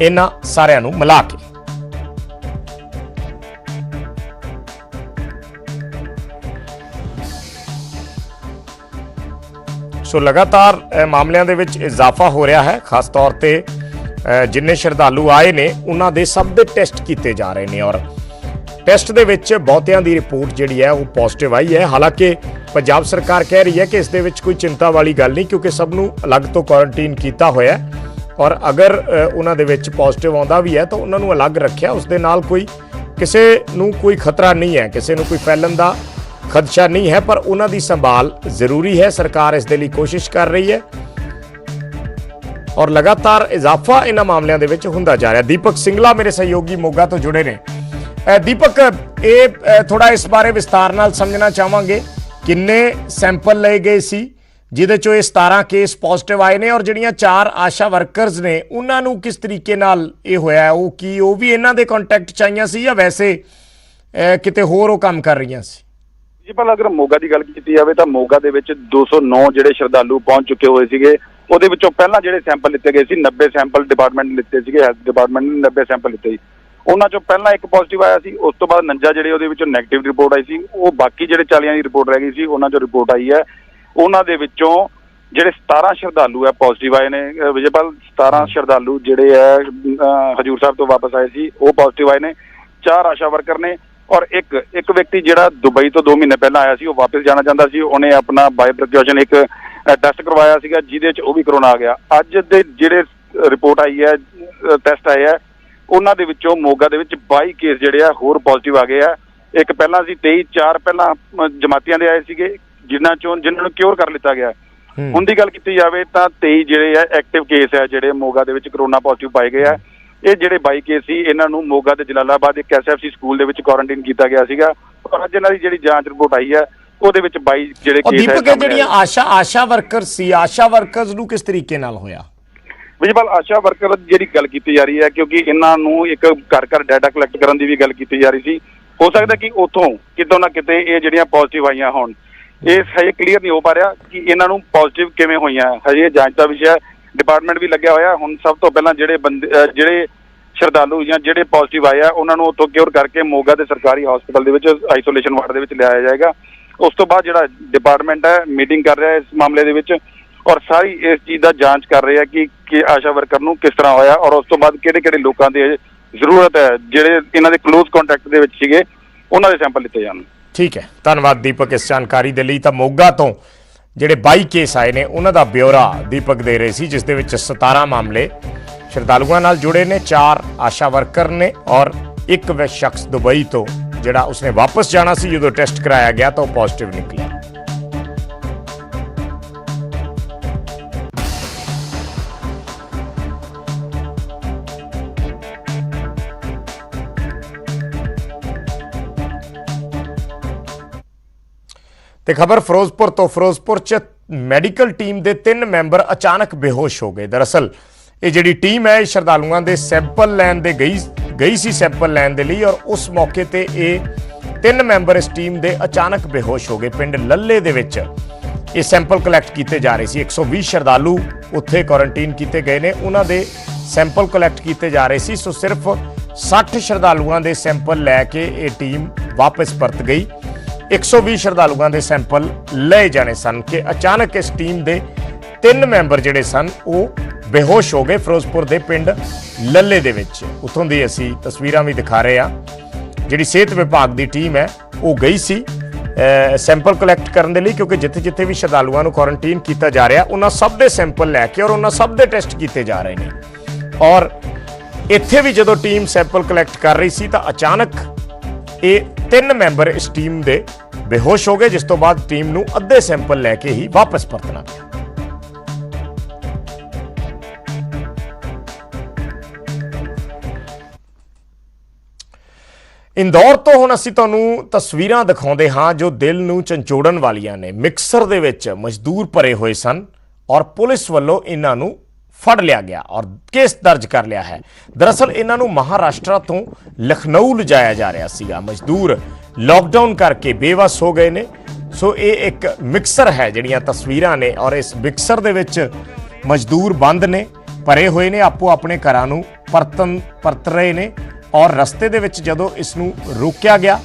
ਇਹਨਾਂ ਸਾਰਿਆਂ ਨੂੰ ਮਿਲਾ ਕੇ। ਸੋ ਲਗਾਤਾਰ ਮਾਮਲਿਆਂ ਦੇ ਵਿੱਚ ਇਜ਼ਾਫਾ ਹੋ ਰਿਹਾ ਹੈ। ਖਾਸ ਤੌਰ ਤੇ ਜਿੰਨੇ ਸ਼ਰਧਾਲੂ ਆਏ ਨੇ ਉਹਨਾਂ ਦੇ ਸਭ ਦੇ ਟੈਸਟ ਕੀਤੇ ਜਾ ਰਹੇ ਨੇ ਔਰ ਟੈਸਟ ਦੇ ਵਿੱਚ ਬਹੁਤਿਆਂ ਦੀ ਰਿਪੋਰਟ ਜਿਹੜੀ ਹੈ ਉਹ ਪੋਜ਼ਿਟਿਵ ਆਈ ਹੈ। ਹਾਲਾਂਕਿ ਪੰਜਾਬ ਸਰਕਾਰ ਕਹਿ ਰਹੀ ਹੈ ਕਿ ਇਸ ਦੇ ਵਿੱਚ ਕੋਈ ਚਿੰਤਾ ਵਾਲੀ ਗੱਲ ਨਹੀਂ, ਕਿਉਂਕਿ ਸਭ ਨੂੰ ਅਲੱਗ ਤੋਂ ਕੁਆਰੰਟਾਈਨ ਕੀਤਾ ਹੋਇਆ ਹੈ ਔਰ ਅਗਰ ਉਹਨਾਂ ਦੇ ਵਿੱਚ ਪੋਜ਼ਿਟਿਵ ਆਉਂਦਾ ਵੀ ਹੈ ਤਾਂ ਉਹਨਾਂ ਨੂੰ ਅਲੱਗ ਰੱਖਿਆ। ਉਸ ਦੇ ਨਾਲ ਕਿਸੇ ਨੂੰ ਕੋਈ ਖਤਰਾ ਨਹੀਂ ਹੈ, ਕਿਸੇ ਨੂੰ ਕੋਈ ਫੈਲਣ ਦਾ ਖਦਸ਼ਾ ਨਹੀਂ ਹੈ, ਪਰ ਉਹਨਾਂ ਦੀ ਸੰਭਾਲ ਜ਼ਰੂਰੀ ਹੈ। ਸਰਕਾਰ ਇਸ ਦੇ ਲਈ ਕੋਸ਼ਿਸ਼ ਕਰ ਰਹੀ ਹੈ ਔਰ ਲਗਾਤਾਰ ਇਜ਼ਾਫਾ ਇਹਨਾਂ ਮਾਮਲਿਆਂ ਦੇ ਵਿੱਚ ਹੁੰਦਾ ਜਾ ਰਿਹਾ। ਦੀਪਕ ਸਿੰਗਲਾ ਮੇਰੇ ਸਹਿਯੋਗੀ ਮੋਗਾ ਤੋਂ ਜੁੜੇ ਨੇ। ਦੀਪਕ, ਇਹ ਥੋੜਾ ਇਸ ਬਾਰੇ ਵਿਸਤਾਰ ਨਾਲ ਸਮਝਣਾ ਚਾਹਾਂਗੇ, ਕਿੰਨੇ ਸੈਂਪਲ ਲਏ ਗਏ ਸੀ ਜਿਹਦੇ ਚੋਂ ਇਹ 17 ਕੇਸ ਪੋਜ਼ਿਟਿਵ ਆਏ ਨੇ ਔਰ ਜਿਹੜੀਆਂ 4 ਆਸ਼ਾ ਵਰਕਰਸ ਨੇ ਉਹਨਾਂ ਨੂੰ ਕਿਸ ਤਰੀਕੇ ਨਾਲ ਇਹ ਹੋਇਆ? ਉਹ ਵੀ ਇਹਨਾਂ ਦੇ ਕੰਟੈਕਟ ਚ ਆਈਆਂ ਸੀ ਜਾਂ ਵੈਸੇ ਕਿਤੇ ਹੋਰ ਉਹ ਕੰਮ ਕਰ ਰਹੀਆਂ ਸੀ? ਜੀ ਪਰ ਅਗਰ ਮੋਗਾ ਦੀ ਗੱਲ ਕੀਤੀ ਜਾਵੇ ਤਾਂ ਮੋਗਾ ਦੇ ਵਿੱਚ 209 ਜਿਹੜੇ ਸ਼ਰਧਾਲੂ ਪਹੁੰਚ ਚੁੱਕੇ ਹੋਏ ਸੀਗੇ। ਉਹਦੇ ਵਿੱਚੋਂ ਪਹਿਲਾਂ ਜਿਹੜੇ ਸੈਂਪਲ ਲਿੱਤੇ ਗਏ ਸੀ 90 ਸੈਂਪਲ ਡਿਪਾਰਟਮੈਂਟ ਨੇ ਲਿੱਤੇ ਸੀਗੇ, ਹੈਲਥ ਡਿਪਾਰਟਮੈਂਟ ਨੇ 90 ਸੈਂਪਲ ਲਿੱਤੇ ਸੀ। ਉਹਨਾਂ ਚੋਂ ਪਹਿਲਾਂ ਇੱਕ ਪੋਜ਼ਿਟਿਵ ਆਇਆ ਸੀ, ਉਸ ਤੋਂ ਬਾਅਦ 49 ਜਿਹੜੇ ਉਹਦੇ ਵਿੱਚੋਂ ਨੈਗੇਟਿਵ ਰਿਪੋਰਟ ਆਈ ਸੀ। ਉਹ ਬਾਕੀ ਜਿਹੜੇ 40 ਦੀ ਰਿਪੋਰਟ ਰਹਿ ਗਈ ਸੀ ਉਹਨਾਂ ਚੋਂ ਰਿਪੋਰਟ ਆਈ ਹੈ। ਉਹਨਾਂ ਦੇ ਵਿੱਚੋਂ ਜਿਹੜੇ 17 ਸ਼ਰਧਾਲੂ ਹੈ ਪੋਜ਼ਿਟਿਵ ਆਏ ਨੇ। ਵਿਜੇਪਾਲ 17 ਸ਼ਰਧਾਲੂ ਜਿਹੜੇ ਹੈ ਹਜ਼ੂਰ ਸਾਹਿਬ ਤੋਂ ਵਾਪਸ ਆਏ ਸੀ ਉਹ ਪੋਜ਼ਿਟਿਵ ਆਏ ਨੇ। 4 ਆਸ਼ਾ ਵਰਕਰ ਨੇ ਔਰ ਇੱਕ ਵਿਅਕਤੀ ਜਿਹੜਾ ਦੁਬਈ ਤੋਂ 2 ਮਹੀਨੇ ਪਹਿਲਾਂ ਆਇਆ ਸੀ, ਉਹ ਵਾਪਸ ਜਾਣਾ ਚਾਹੁੰਦਾ ਸੀ। ਉਹਨੇ ਆਪਣਾ ਬਾਇਓ ਪ੍ਰੀਕਾਸ਼ਨ ਇੱਕ ਟੈਸਟ ਕਰਵਾਇਆ ਸੀਗਾ ਜਿਹਦੇ 'ਚ ਉਹ ਵੀ ਕਰੋਨਾ ਆ ਗਿਆ। ਅੱਜ ਦੇ ਜਿਹੜੇ ਰਿਪੋਰਟ ਆਈ ਹੈ, ਟੈਸਟ ਆਏ ਹੈ, ਉਹਨਾਂ ਦੇ ਵਿੱਚੋਂ ਮੋਗਾ ਦੇ ਵਿੱਚ 22 ਕੇਸ ਜਿਹੜੇ ਆ ਹੋਰ ਪੋਜ਼ਿਟਿਵ ਆ ਗਏ ਆ। ਇੱਕ ਪਹਿਲਾਂ ਸੀ 23, 4 ਪਹਿਲਾਂ ਜਮਾਤੀਆਂ ਦੇ ਆਏ ਸੀਗੇ ਜਿਨ੍ਹਾਂ ਨੂੰ ਕਿਉਰ ਕਰ ਲਿੱਤਾ ਗਿਆ। ਹੁਣ ਦੀ ਗੱਲ ਕੀਤੀ ਜਾਵੇ ਤਾਂ 23 ਜਿਹੜੇ ਆ ਐਕਟਿਵ ਕੇਸ ਹੈ ਜਿਹੜੇ ਮੋਗਾ ਦੇ ਵਿੱਚ ਕਰੋਨਾ ਪੋਜ਼ਿਟਿਵ ਪਾਏ ਗਏ ਆ। ਇਹ ਜਿਹੜੇ 22 ਕੇਸ ਸੀ ਇਹਨਾਂ ਨੂੰ ਮੋਗਾ ਦੇ ਜਲਾਲਾਬਾਦ ਇੱਕ SFC ਸਕੂਲ ਦੇ ਵਿੱਚ ਕੁਆਰੰਟਾਈਨ ਕੀਤਾ ਗਿਆ ਸੀਗਾ ਔਰ ਅੱਜ ਇਹਨਾਂ ਦੀ ਜਿਹੜੀ ਜਾਂਚ ਰਿਪੋਰਟ ਆਈ ਹੈ ਉਹਦੇ ਵਿੱਚ 22 ਜਿਹੜੇ ਕੇਸ ਹੈ। ਦੀਪਕ, ਜਿਹੜੀਆਂ ਆਸ਼ਾ ਵਰਕਰ ਸੀ, ਆਸ਼ਾ ਵਰਕਰਸ ਨੂੰ ਕਿਸ ਤਰੀਕੇ ਨਾਲ ਹੋਇਆ? ਵਿਜੇਪਾਲ ਆਸ਼ਾ ਵਰਕਰ ਜਿਹੜੀ ਗੱਲ ਕੀਤੀ ਜਾ ਰਹੀ ਹੈ, ਕਿਉਂਕਿ ਇਹਨਾਂ ਨੂੰ ਇੱਕ ਘਰ ਡਾਟਾ ਕਲੈਕਟ ਕਰਨ ਦੀ ਵੀ ਗੱਲ ਕੀਤੀ ਜਾ ਰਹੀ ਸੀ। ਹੋ ਸਕਦਾ ਕਿ ਉੱਥੋਂ ਕਿਤੋਂ ਨਾ ਕਿਤੇ ਇਹ ਜਿਹੜੀਆਂ ਪੋਜ਼ਿਟਿਵ ਆਈਆਂ ਹੋਣ। ਇਹ ਹਜੇ ਕਲੀਅਰ ਨਹੀਂ ਹੋ ਪਾ ਰਿਹਾ ਕਿ ਇਹਨਾਂ ਨੂੰ ਪੋਜ਼ਿਟਿਵ ਕਿਵੇਂ ਹੋਈਆਂ। ਹਜੇ ਇਹ ਜਾਂਚ ਦਾ ਵਿਸ਼ਾ, ਡਿਪਾਰਟਮੈਂਟ ਵੀ ਲੱਗਿਆ ਹੋਇਆ। ਹੁਣ ਸਭ ਤੋਂ ਪਹਿਲਾਂ ਜਿਹੜੇ ਸ਼ਰਧਾਲੂ ਜਾਂ ਜਿਹੜੇ ਪੋਜ਼ਿਟਿਵ ਆਏ ਆ ਉਹਨਾਂ ਨੂੰ ਉੱਥੋਂ ਕਿਉਰ ਕਰਕੇ ਮੋਗਾ ਦੇ ਸਰਕਾਰੀ ਹਸਪਤਾਲ ਦੇ ਵਿੱਚ ਆਈਸੋਲੇਸ਼ਨ ਵਾਰਡ ਦੇ ਵਿੱਚ ਲਿਆਇਆ ਜਾਏਗਾ। ਉਸ ਤੋਂ ਬਾਅਦ ਜਿਹੜਾ ਡਿਪਾਰਟਮੈਂਟ ਹੈ ਮੀਟਿੰਗ ਕਰ ਰਿਹਾ ਇਸ ਮਾਮਲੇ ਦੇ ਵਿੱਚ ਔਰ ਸਾਰੀ ਇਸ ਚੀਜ਼ ਦਾ ਜਾਂਚ ਕਰ ਰਹੇ ਆ ਕਿ ਆਸ਼ਾ ਵਰਕਰ ਨੂੰ ਕਿਸ ਤਰ੍ਹਾਂ ਹੋਇਆ ਔਰ ਉਸ ਤੋਂ ਬਾਅਦ ਕਿਹੜੇ ਲੋਕਾਂ ਦੀ ਜ਼ਰੂਰਤ ਹੈ ਜਿਹੜੇ ਇਹਨਾਂ ਦੇ ਕਲੋਜ਼ ਕੰਟੈਕਟ ਦੇ ਵਿੱਚ ਸੀਗੇ ਉਹਨਾਂ ਦੇ ਸੈਂਪਲ ਲਿੱਤੇ ਜਾਣ। ਠੀਕ ਹੈ, ਧੰਨਵਾਦ ਦੀਪਕ ਇਸ ਜਾਣਕਾਰੀ ਦੇ ਲਈ। ਤਾਂ ਮੋਗਾ ਤੋਂ ਜਿਹੜੇ 22 ਕੇਸ ਆਏ ਨੇ ਉਹਨਾਂ ਦਾ ਬਿਊਰਾ ਦੀਪਕ ਦੇ ਰਹੇ ਸੀ, ਜਿਸ ਦੇ ਵਿੱਚ 17 ਮਾਮਲੇ ਸ਼ਰਧਾਲੂਆਂ ਨਾਲ ਜੁੜੇ ਨੇ, 4 ਆਸ਼ਾ ਵਰਕਰ ਨੇ ਔਰ ਇੱਕ ਸ਼ਖਸ ਦੁਬਈ ਤੋਂ ਜਿਹੜਾ ਉਸਨੇ ਵਾਪਸ ਜਾਣਾ ਸੀ, ਜਦੋਂ ਟੈਸਟ ਕਰਾਇਆ ਗਿਆ ਤਾਂ ਉਹ ਪੋਜ਼ਿਟਿਵ ਨਿਕਲਿਆ। ਤੇ ਖਬਰ ਫਿਰੋਜ਼ਪੁਰ ਤੋਂ। ਫਿਰੋਜ਼ਪੁਰ 'ਚ ਮੈਡੀਕਲ ਟੀਮ ਦੇ 3 ਮੈਂਬਰ ਅਚਾਨਕ ਬੇਹੋਸ਼ ਹੋ ਗਏ। ਦਰਅਸਲ ਇਹ ਜਿਹੜੀ ਟੀਮ ਹੈ ਸ਼ਰਧਾਲੂਆਂ ਦੇ ਸੈਂਪਲ ਲੈਣ ਦੇ ਗਈ ਸੀ ਸੈਂਪਲ ਲੈਣ ਦੇ ਲਈ, ਔਰ ਉਸ ਮੌਕੇ ਤੇ ਇਹ 3 ਮੈਂਬਰ ਇਸ ਟੀਮ ਦੇ ਅਚਾਨਕ ਬੇਹੋਸ਼ ਹੋ ਗਏ। ਪਿੰਡ ਲੱਲੇ ਦੇ ਵਿੱਚ ਇਹ ਸੈਂਪਲ ਕਲੈਕਟ ਕੀਤੇ ਜਾ ਰਹੇ ਸੀ। 120 ਸ਼ਰਧਾਲੂ ਉੱਥੇ ਕੁਆਰੰਟਾਈਨ ਕੀਤੇ ਗਏ ਨੇ, ਉਹਨਾਂ ਦੇ ਸੈਂਪਲ ਕਲੈਕਟ ਕੀਤੇ ਜਾ ਰਹੇ ਸੀ। ਸੋ ਸਿਰਫ 60 ਸ਼ਰਧਾਲੂਆਂ ਦੇ ਸੈਂਪਲ ਲੈ ਕੇ ਇਹ ਟੀਮ ਵਾਪਸ ਪਰਤ ਗਈ। 120 ਸ਼ਰਧਾਲੂਆਂ ਦੇ ਸੈਂਪਲ ਲਏ ਜਾਣੇ ਸਨ ਕਿ ਅਚਾਨਕ ਇਸ ਟੀਮ ਦੇ 3 ਮੈਂਬਰ ਜਿਹੜੇ ਸਨ ਉਹ ਬੇਹੋਸ਼ ਹੋ ਗਏ ਫਿਰੋਜ਼ਪੁਰ ਦੇ ਪਿੰਡ ਲੱਲੇ ਦੇ ਵਿੱਚ। ਉੱਥੋਂ ਦੀ ਅਸੀਂ ਤਸਵੀਰਾਂ ਵੀ ਦਿਖਾ ਰਹੇ ਹਾਂ। ਜਿਹੜੀ ਸਿਹਤ ਵਿਭਾਗ ਦੀ ਟੀਮ ਹੈ ਉਹ ਗਈ ਸੀ ਸੈਂਪਲ ਕਲੈਕਟ ਕਰਨ ਦੇ ਲਈ, ਕਿਉਂਕਿ ਜਿੱਥੇ ਵੀ ਸ਼ਰਧਾਲੂਆਂ ਨੂੰ ਕੁਆਰੰਟਾਈਨ ਕੀਤਾ ਜਾ ਰਿਹਾ ਉਹਨਾਂ ਸਭ ਦੇ ਸੈਂਪਲ ਲੈ ਕੇ ਔਰ ਉਹਨਾਂ ਸਭ ਦੇ ਟੈਸਟ ਕੀਤੇ ਜਾ ਰਹੇ ਨੇ। ਔਰ ਇੱਥੇ ਵੀ ਜਦੋਂ ਟੀਮ ਸੈਂਪਲ ਕਲੈਕਟ ਕਰ ਰਹੀ ਸੀ ਤਾਂ ਅਚਾਨਕ ਇਹ 3 ਮੈਂਬਰ ਇਸ ਟੀਮ ਦੇ ਬੇਹੋਸ਼ ਹੋ ਗਏ, ਜਿਸ ਤੋਂ ਬਾਅਦ ਟੀਮ ਨੂੰ ਅੱਧੇ ਸੈਂਪਲ ਲੈ ਕੇ ਹੀ ਵਾਪਸ ਪਰਤਣਾ ਪਿਆ। ਇੰਦੌਰ ਤੋਂ ਹੁਣ ਅਸੀਂ ਤੁਹਾਨੂੰ ਤਸਵੀਰਾਂ ਦਿਖਾਉਂਦੇ ਹਾਂ ਜੋ ਦਿਲ ਨੂੰ ਝੰਜੋੜਨ ਵਾਲੀਆਂ ਨੇ। ਮਿਕਸਰ ਦੇ ਵਿੱਚ ਮਜ਼ਦੂਰ ਭਰੇ ਹੋਏ ਸਨ ਔਰ ਪੁਲਿਸ ਵੱਲੋਂ ਇਹਨਾਂ ਨੂੰ ਫੜ ਲਿਆ ਗਿਆ ਔਰ ਕੇਸ ਦਰਜ ਕਰ ਲਿਆ ਹੈ। ਦਰਅਸਲ ਇਹਨਾਂ ਨੂੰ ਮਹਾਰਾਸ਼ਟਰ ਤੋਂ ਲਖਨਊ ਲਿਜਾਇਆ ਜਾ ਰਿਹਾ ਸੀਗਾ। ਮਜ਼ਦੂਰ ਲਾਕਡਾਊਨ ਕਰਕੇ ਬੇਵੱਸ ਹੋ ਗਏ ਨੇ। ਸੋ ਇਹ ਇੱਕ ਮਿਕਸਰ ਹੈ ਜਿਹੜੀਆਂ ਤਸਵੀਰਾਂ ਨੇ, ਔਰ ਇਸ ਮਿਕਸਰ ਦੇ ਵਿੱਚ ਮਜ਼ਦੂਰ ਬੰਦ ਨੇ, ਭਰੇ ਹੋਏ ਨੇ, ਆਪੋ ਆਪਣੇ ਘਰਾਂ ਨੂੰ ਪਰਤ ਰਹੇ ਨੇ। ਔਰ ਰਸਤੇ ਦੇ ਵਿੱਚ ਜਦੋਂ ਇਸ ਨੂੰ ਰੋਕਿਆ ਗਿਆ,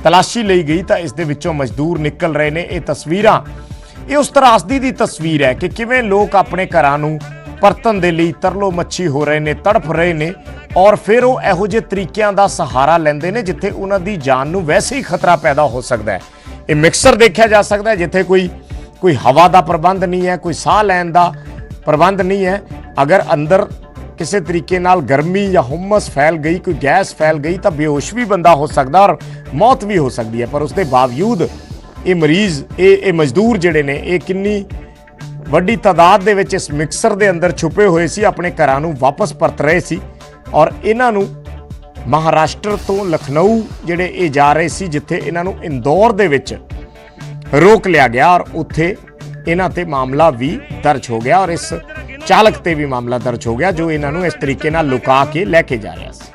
ਤਲਾਸ਼ੀ ਲਈ ਗਈ ਤਾਂ ਇਸ ਦੇ ਵਿੱਚੋਂ ਮਜ਼ਦੂਰ ਨਿਕਲ ਰਹੇ ਨੇ। ਇਹ ਤਸਵੀਰਾਂ ਇਹ ਉਸ ਤਰਾਸਦੀ ਦੀ ਤਸਵੀਰ ਹੈ ਕਿ ਕਿਵੇਂ ਲੋਕ ਆਪਣੇ ਘਰਾਂ ਨੂੰ ਪਰਤਣ ਦੇ ਲਈ ਤਰਲੋ ਮੱਛੀ ਹੋ ਰਹੇ ਨੇ, ਤੜਫ ਰਹੇ ਨੇ, ਔਰ ਫਿਰ ਉਹ ਇਹੋ ਜਿਹੇ ਤਰੀਕਿਆਂ ਦਾ ਸਹਾਰਾ ਲੈਂਦੇ ਨੇ ਜਿੱਥੇ ਉਹਨਾਂ ਦੀ ਜਾਨ ਨੂੰ ਵੈਸੇ ਹੀ ਖਤਰਾ ਪੈਦਾ ਹੋ ਸਕਦਾ ਹੈ। ਇਹ ਮਿਕਸਰ ਦੇਖਿਆ ਜਾ ਸਕਦਾ ਹੈ ਜਿੱਥੇ ਕੋਈ ਹਵਾ ਦਾ ਪ੍ਰਬੰਧ ਨਹੀਂ ਹੈ, ਕੋਈ ਸਾਹ ਲੈਣ ਦਾ ਪ੍ਰਬੰਧ ਨਹੀਂ ਹੈ। ਅਗਰ ਅੰਦਰ ਕਿਸੇ ਤਰੀਕੇ ਨਾਲ ਗਰਮੀ ਜਾਂ ਹੁਮਸ ਫੈਲ ਗਈ, ਕੋਈ ਗੈਸ ਫੈਲ ਗਈ ਤਾਂ ਬੇਹੋਸ਼ ਵੀ ਬੰਦਾ ਹੋ ਸਕਦਾ ਔਰ ਮੌਤ ਵੀ ਹੋ ਸਕਦੀ ਹੈ। ਪਰ ਉਸ ਦੇ ਬਾਵਜੂਦ ਇਹ ਮਰੀਜ਼ ਇਹ ਮਜ਼ਦੂਰ ਜਿਹੜੇ ਨੇ ਇਹ ਕਿੰਨੀ ਵੱਡੀ ਤਾਦਾਦ ਦੇ ਵਿੱਚ ਇਸ ਮਿਕਸਰ ਦੇ ਅੰਦਰ ਛੁਪੇ ਹੋਏ ਸੀ, ਆਪਣੇ ਘਰਾਂ ਨੂੰ ਵਾਪਸ ਪਰਤ ਰਹੇ ਸੀ। ਔਰ ਇਹਨਾਂ ਨੂੰ ਮਹਾਰਾਸ਼ਟਰ ਤੋਂ ਲਖਨਊ ਜਿਹੜੇ ਇਹ ਜਾ ਰਹੇ ਸੀ, ਜਿੱਥੇ ਇਹਨਾਂ ਨੂੰ ਇੰਦੌਰ ਦੇ ਵਿੱਚ ਰੋਕ ਲਿਆ ਗਿਆ ਔਰ ਉੱਥੇ ਇਹਨਾਂ ਤੇ ਮਾਮਲਾ ਵੀ ਦਰਜ ਹੋ ਗਿਆ ਔਰ ਇਸ ਚਾਲਕ ਤੇ ਵੀ ਮਾਮਲਾ ਦਰਜ ਹੋ ਗਿਆ ਜੋ ਇਹਨਾਂ ਨੂੰ ਇਸ ਤਰੀਕੇ ਨਾਲ ਲੁਕਾ ਕੇ ਲੈ ਕੇ ਜਾ ਰਿਹਾ ਸੀ।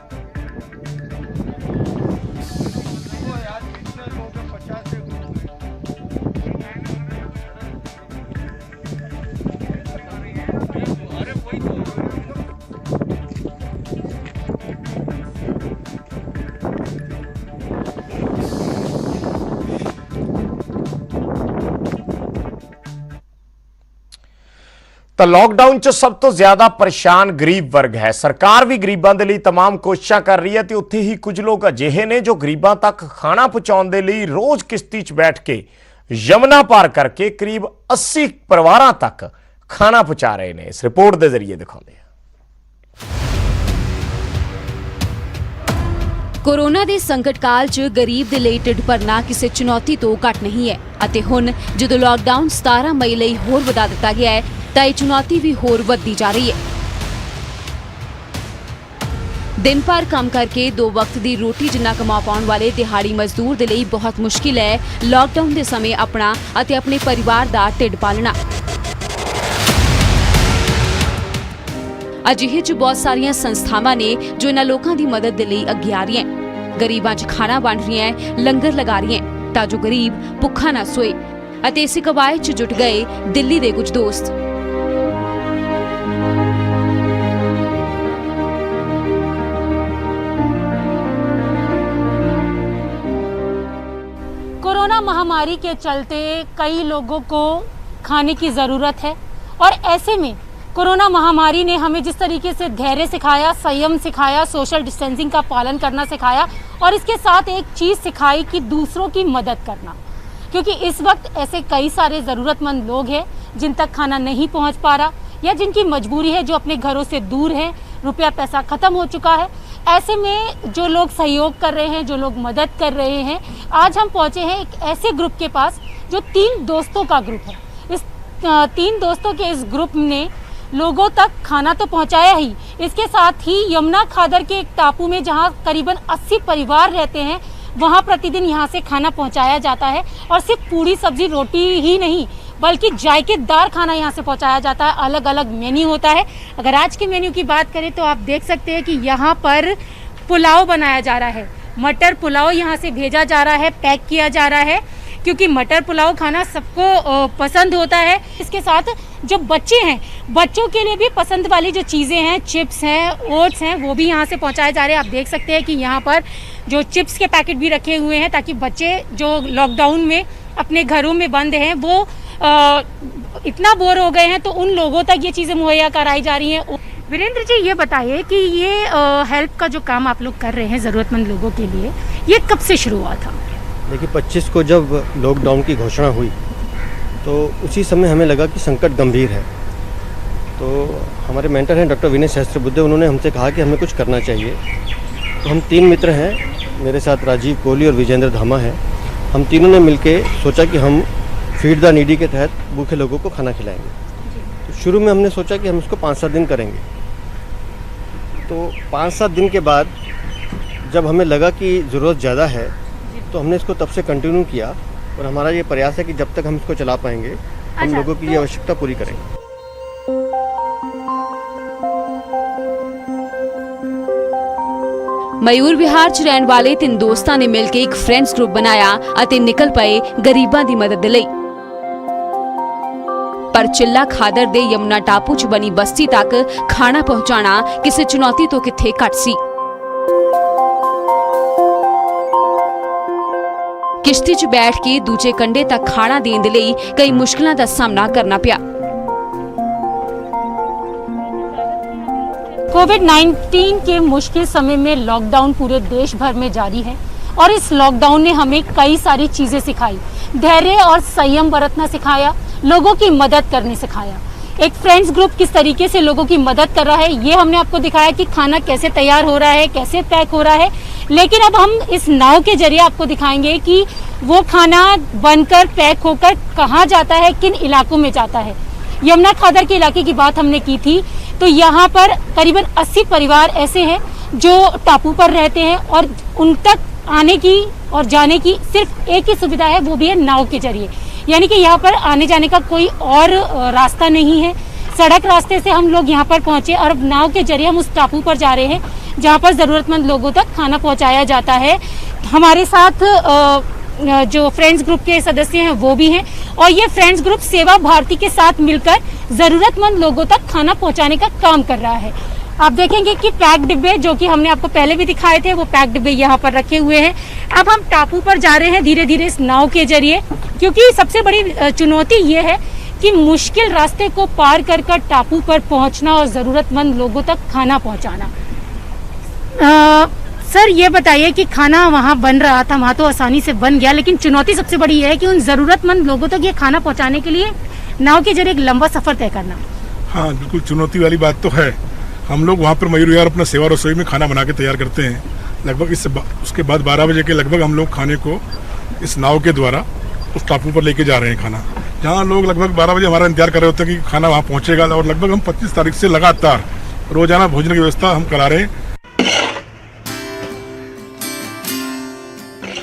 ਤਾਂ ਲਾਕਡਾਊਨ 'ਚ ਸਭ ਤੋਂ ਜ਼ਿਆਦਾ ਪਰੇਸ਼ਾਨ ਗਰੀਬ ਵਰਗ ਹੈ। ਸਰਕਾਰ ਵੀ ਗਰੀਬਾਂ ਦੇ ਲਈ तमाम ਕੋਸ਼ਿਸ਼ਾਂ ਕਰ ਰਹੀ ਹੈ ਤੇ ਉੱਥੇ ਹੀ ਕੁਝ ਲੋਕ ਅਜਿਹੇ ਨੇ ਜੋ ਗਰੀਬਾਂ ਤੱਕ ਖਾਣਾ ਪਹੁੰਚਾਉਣ ਦੇ ਲਈ ਰੋਜ਼ ਕਿਸ਼ਤੀ 'ਚ ਬੈਠ ਕੇ ਯਮਨਾ ਪਾਰ ਕਰਕੇ ਕਰੀਬ 80 ਪਰਿਵਾਰਾਂ ਤੱਕ ਖਾਣਾ ਪਹੁੰਚਾ ਰਹੇ ਨੇ। ਇਸ ਰਿਪੋਰਟ ਦੇ ਜ਼ਰੀਏ ਦਿਖਾਉਂਦੇ ਹਾਂ। ਕੋਰੋਨਾ ਦੇ ਸੰਕਟ ਕਾਲ 'ਚ ਗਰੀਬ ਦੇ ਲਈ ਢਿੱਡ ਭਰਨਾ ਕਿਸੇ ਚੁਣੌਤੀ ਤੋਂ ਘੱਟ ਨਹੀਂ ਹੈ ਅਤੇ ਹੁਣ ਜਦੋਂ ਲਾਕਡਾਊਨ 17 ਮਈ ਲਈ ਹੋਰ ਵਧਾ ਦਿੱਤਾ ਗਿਆ ਹੈ ਤਾਂ ਇਹ ਚੁਣੌਤੀ ਵੀ ਹੋਰ ਵੱਧਦੀ ਜਾ ਰਹੀ ਹੈ। ਦਿਨ ਭਰ ਕੰਮ ਕਰਕੇ 2 ਵਕਤ ਦੀ ਰੋਟੀ ਜਿੰਨਾ ਕਮਾ ਪਾਉਣ ਵਾਲੇ ਦਿਹਾੜੀ ਮਜ਼ਦੂਰ ਦੇ ਲਈ ਬਹੁਤ ਮੁਸ਼ਕਿਲ ਹੈ ਲਾਕਡਾਊਨ ਦੇ ਸਮੇਂ ਆਪਣਾ ਅਤੇ ਆਪਣੇ ਪਰਿਵਾਰ ਦਾ ਢਿੱਡ ਪਾਲਣਾ। ਅਜਿਹੇ 'ਚ ਬਹੁਤ ਸਾਰੀਆਂ ਸੰਸਥਾਵਾਂ ਨੇ ਜੋ ਇਹਨਾਂ ਲੋਕਾਂ ਦੀ ਮਦਦ ਦੇ ਲਈ ਅੱਗੇ ਆ ਰਹੀਆਂ, ਗਰੀਬਾਂ 'ਚ ਖਾਣਾ ਵੰਡ ਰਹੀਆਂ, ਲੰਗਰ ਲਗਾ ਰਹੀਆਂ ਤਾਂ ਜੋ ਗਰੀਬ ਭੁੱਖਾ ਨਾ ਸੋਏ। ਅਤੇ ਇਸੇ ਕਵਾਇਦ 'ਚ ਜੁਟ ਗਏ ਦਿੱਲੀ ਦੇ ਕੁਝ ਦੋਸਤ। कोरोना महामारी के चलते कई लोगों को खाने की ज़रूरत है और ऐसे में कोरोना महामारी ने हमें जिस तरीके से धैर्य सिखाया, संयम सिखाया, सोशल डिस्टेंसिंग का पालन करना सिखाया और इसके साथ एक चीज़ सिखाई कि दूसरों की मदद करना, क्योंकि इस वक्त ऐसे कई सारे ज़रूरतमंद लोग हैं जिन तक खाना नहीं पहुंच पा रहा या जिनकी मजबूरी है, जो अपने घरों से दूर हैं, रुपया पैसा ख़त्म हो चुका है। ऐसे में जो लोग सहयोग कर रहे हैं, जो लोग मदद कर रहे हैं, आज हम पहुंचे हैं एक ऐसे ग्रुप के पास जो 3 दोस्तों का ग्रुप है। इस 3 दोस्तों के इस ग्रुप ने लोगों तक खाना तो पहुंचाया ही, इसके साथ ही यमुना खादर के एक टापू में जहां करीबन 80 परिवार रहते हैं, वहां प्रतिदिन यहां से खाना पहुंचाया जाता है और सिर्फ पूरी सब्जी रोटी ही नहीं बल्कि जायकेदार खाना यहाँ से पहुँचाया जाता है। अलग अलग मेन्यू होता है। अगर आज के मेन्यू की बात करें तो आप देख सकते हैं कि यहाँ पर पुलाव बनाया जा रहा है, मटर पुलाव यहाँ से भेजा जा रहा है, पैक किया जा रहा है, क्योंकि मटर पुलाव खाना सबको पसंद होता है। इसके साथ जो बच्चे हैं, बच्चों के लिए भी पसंद वाली जो चीज़ें हैं, चिप्स हैं, ओट्स हैं, वो भी यहाँ से पहुँचाए जा रहे हैं। आप देख सकते हैं कि यहाँ पर जो चिप्स के पैकेट भी रखे हुए हैं ताकि बच्चे जो लॉकडाउन में अपने घरों में बंद हैं वो इतना बोर हो गए हैं, तो उन लोगों तक ये चीज़ें मुहैया कराई जा रही हैं। वीरेंद्र जी, ये बताइए कि ये हेल्प का जो काम आप लोग कर रहे हैं ज़रूरतमंद लोगों के लिए, ये कब से शुरू हुआ था? देखिए, 25 को जब लॉकडाउन की घोषणा हुई तो उसी समय हमें लगा कि संकट गंभीर है। तो हमारे मेंटर हैं डॉक्टर विनय सहस्त्रबुद्धे, उन्होंने हमसे कहा कि हमें कुछ करना चाहिए। तो हम 3 मित्र हैं, मेरे साथ राजीव कोहली और विजेंद्र धामा हैं। हम तीनों ने मिलके सोचा कि हम फीड द नीडी के तहत भूखे लोगों को खाना खिलाएंगे। तो शुरू में हमने सोचा कि हम इसको 5-7 दिन करेंगे। तो 5-7 दिन के बाद जब हमें लगा कि ज़रूरत ज़्यादा है तो हमने इसको तब से कंटिन्यू किया और हमारा ये प्रयास है कि जब तक हम इसको चला पाएंगे हम लोगों की ये आवश्यकता पूरी करेंगे। ਮਯੂਰ ਵਿਹਾਰ 'ਚ ਰਹਿਣ ਵਾਲੇ 3 ਦੋਸਤਾਂ ਨੇ ਮਿਲ ਕੇ ਇੱਕ ਫਰੈਂਡਸ ਗਰੁੱਪ ਬਣਾਇਆ ਅਤੇ ਨਿਕਲ ਪਏ ਗਰੀਬਾਂ ਦੀ ਮਦਦ ਲਈ। ਪਰ ਚਿੱਲਾ ਖਾਦਰ ਦੇ ਯਮੁਨਾ ਟਾਪੂ 'ਚ ਬਣੀ ਬਸਤੀ ਤੱਕ ਖਾਣਾ ਪਹੁੰਚਾਉਣਾ ਕਿਸੇ ਚੁਣੌਤੀ ਤੋਂ ਕਿੱਥੇ ਘੱਟ ਸੀ। ਕਿਸ਼ਤੀ 'ਚ ਬੈਠ ਕੇ ਦੂਜੇ ਕੰਢੇ ਤੱਕ ਖਾਣਾ ਦੇਣ ਦੇ ਲਈ ਕਈ ਮੁਸ਼ਕਲਾਂ ਦਾ ਸਾਹਮਣਾ ਕਰਨਾ ਪਿਆ। कोविड-19 के मुश्किल समय में लॉकडाउन पूरे देश भर में जारी है और इस लॉकडाउन ने हमें कई सारी चीज़ें सिखाई। धैर्य और संयम बरतना सिखाया, लोगों की मदद करने सिखाया। एक फ्रेंड्स ग्रुप किस तरीके से लोगों की मदद कर रहा है ये हमने आपको दिखाया कि खाना कैसे तैयार हो रहा है, कैसे पैक हो रहा है। लेकिन अब हम इस नाव के जरिए आपको दिखाएंगे कि वो खाना बनकर पैक होकर कहाँ जाता है, किन इलाकों में जाता है। यमुना खादर के इलाके की बात हमने की थी, तो यहाँ पर करीबन 80 परिवार ऐसे हैं जो टापू पर रहते हैं और उन तक आने की और जाने की सिर्फ एक ही सुविधा है, वो भी है नाव के जरिए। यानी कि यहाँ पर आने जाने का कोई और रास्ता नहीं है। सड़क रास्ते से हम लोग यहाँ पर पहुँचे और अब नाव के जरिए हम उस टापू पर जा रहे हैं जहाँ पर ज़रूरतमंद लोगों तक खाना पहुँचाया जाता है। हमारे साथ जो फ्रेंड्स ग्रुप के सदस्य हैं वो भी हैं और ये फ्रेंड्स ग्रुप सेवा भारती के साथ मिलकर ज़रूरतमंद लोगों तक खाना पहुँचाने का काम कर रहा है। आप देखेंगे कि पैक डिब्बे जो कि हमने आपको पहले भी दिखाए थे, वो पैक डिब्बे यहाँ पर रखे हुए हैं। अब हम टापू पर जा रहे हैं धीरे धीरे इस नाव के जरिए, क्योंकि सबसे बड़ी चुनौती ये है कि मुश्किल रास्ते को पार कर कर टापू पर पहुँचना और ज़रूरतमंद लोगों तक खाना पहुँचाना। सर, ये बताइए कि खाना वहाँ बन रहा था, वहाँ तो आसानी से बन गया, लेकिन चुनौती सबसे बड़ी है कि उन ज़रूरतमंद लोगों तक ये खाना पहुँचाने के लिए नाव के जरिए एक लंबा सफ़र तय करना। हाँ, बिल्कुल चुनौती वाली बात तो है। हम लोग वहाँ पर मयूर विहार अपना सेवा रसोई में खाना बना के तैयार करते हैं। लगभग उसके बाद 12 बजे के लगभग हम लोग खाने को इस नाव के द्वारा उस टापू पर लेके जा रहे हैं खाना, जहाँ लोग लगभग 12 बजे हमारा इंतजार कर रहे होते हैं कि खाना वहाँ पहुँचेगा। और लगभग हम 25 तारीख से लगातार रोजाना भोजन की व्यवस्था हम करा रहे हैं।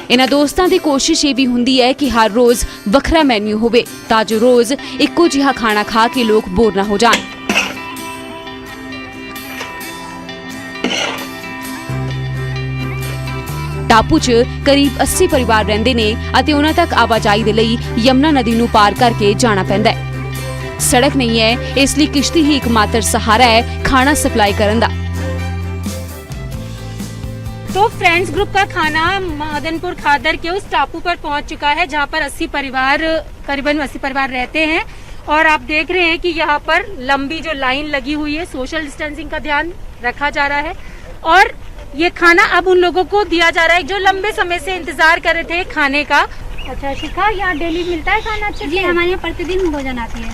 ਇਹਨਾਂ ਦੋਸਤਾਂ ਦੀ ਕੋਸ਼ਿਸ਼ ਇਹ ਵੀ ਹੁੰਦੀ ਹੈ ਕਿ ਹਰ ਰੋਜ਼ ਵੱਖਰਾ ਮੈਨੂ ਹੋਵੇ ਤਾਂ ਜੋ ਰੋਜ਼ ਇੱਕੋ ਜਿਹਾ ਖਾਣਾ ਖਾ ਕੇ ਲੋਕ ਬੋਰ ਨਾ ਹੋ ਜਾਣ। ਟਾਪੂ 'ਚ ਕਰੀਬ 80 ਪਰਿਵਾਰ ਰਹਿੰਦੇ ਨੇ ਅਤੇ ਉਹਨਾਂ ਤੱਕ ਆਵਾਜਾਈ ਦੇ ਲਈ ਯਮੁਨਾ ਨਦੀ ਨੂੰ ਪਾਰ ਕਰਕੇ ਜਾਣਾ ਪੈਂਦਾ ਹੈ। ਸੜਕ ਨਹੀਂ ਹੈ, ਇਸ ਲਈ ਕਿਸ਼ਤੀ ਹੀ ਇੱਕਮਾਤਰ ਸਹਾਰਾ ਹੈ ਖਾਣਾ सप्लाई ਕਰਨ ਦਾ। तो फ्रेंड्स ग्रुप का खाना मदनपुर खादर के उस टापू पर पहुंच चुका है जहां पर 80 परिवार करीबन 80 परिवार रहते हैं और आप देख रहे हैं कि यहाँ पर लंबी जो लाइन लगी हुई है, सोशल डिस्टेंसिंग का ध्यान रखा जा रहा है और ये खाना अब उन लोगों को दिया जा रहा है जो लंबे समय से इंतजार कर रहे थे खाने का। अच्छा शिखा, यहाँ डेली मिलता है खाना अच्छे जी, से? हमारे यहाँ प्रतिदिन भोजन आती है।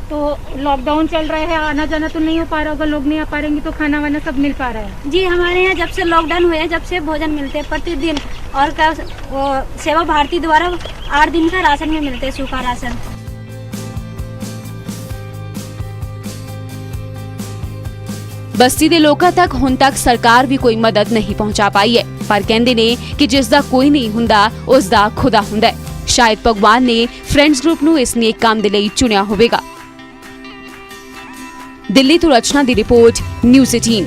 तो लॉकडाउन चल रहा है, आना जाना तो नहीं हो पा रहा होगा, लोग नहीं आ पा रहेंगे तो खाना वाना सब मिल पा रहा है? जी, हमारे यहाँ जब से लॉकडाउन हुए हैं जब से भोजन मिलते हैं प्रतिदिन, और सेवा भारती द्वारा 8 दिन का राशन में मिलते हैं, सूखा राशन। ਬਸਤੀ ਦੇ ਲੋਕਾਂ ਤੱਕ ਹੁਣ ਤੱਕ ਸਰਕਾਰ ਵੀ ਕੋਈ ਮਦਦ ਨਹੀਂ ਪਹੁੰਚਾ ਪਾਈ ਹੈ, ਪਰ ਕਹਿੰਦੇ ਨੇ ਕਿ ਜਿਸ ਦਾ ਕੋਈ ਨਹੀਂ ਹੁੰਦਾ ਉਸ ਦਾ ਖੁਦਾ ਹੁੰਦਾ ਹੈ। ਸ਼ਾਇਦ ਭਗਵਾਨ ਨੇ ਫਰੈਂਡਸ ਗਰੁੱਪ ਨੂੰ ਇਸ ਨੇਕ ਕੰਮ ਦੇ ਲਈ ਚੁਣਿਆ ਹੋਵੇਗਾ। ਦਿੱਲੀ ਤੋਂ ਰਚਨਾ ਦੀ ਰਿਪੋਰਟ, ਨਿਊਜ਼ 18।